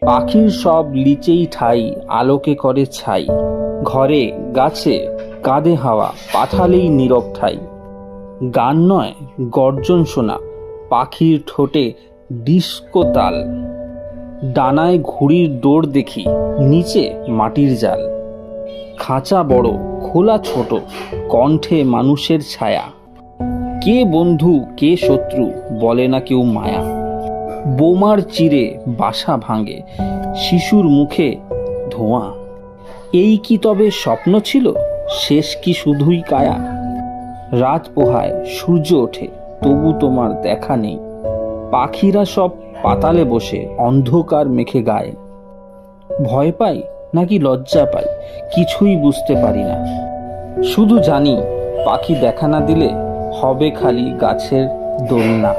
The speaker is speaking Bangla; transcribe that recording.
পাখির সব লিচেই ঠাই, আলোকে করে ছাই। ঘরে গাছে কাঁদে হাওয়া, পাঠালেই নীরব ঠাই। গান নয় গর্জন শোনা, পাখির ঠোঁটে ডিস্কো তাল। ডানায় ঘুড়ির দৌড় দেখি, নিচে মাটির জাল। খাঁচা বড়, খোলা ছোট, কণ্ঠে মানুষের ছায়া। কে বন্ধু কে শত্রু, বলে না কেউ মায়া। বোমার চিরে বাসা ভাঙে, শিশুর মুখে ধোঁয়া। এই কি তবে স্বপ্ন ছিল, শেষ কি শুধুই কায়া? রাত পোহায়, সূর্য ওঠে, তবু তোমার দেখা নেই। পাখিরা সব পাতালে বসে অন্ধকার মেখে গায়ে। ভয় পাই নাকি লজ্জা পাই, কিছুই বুঝতে পারি না। শুধু জানি পাখি দেখা না দিলে হবে খালি গাছের দোলনা।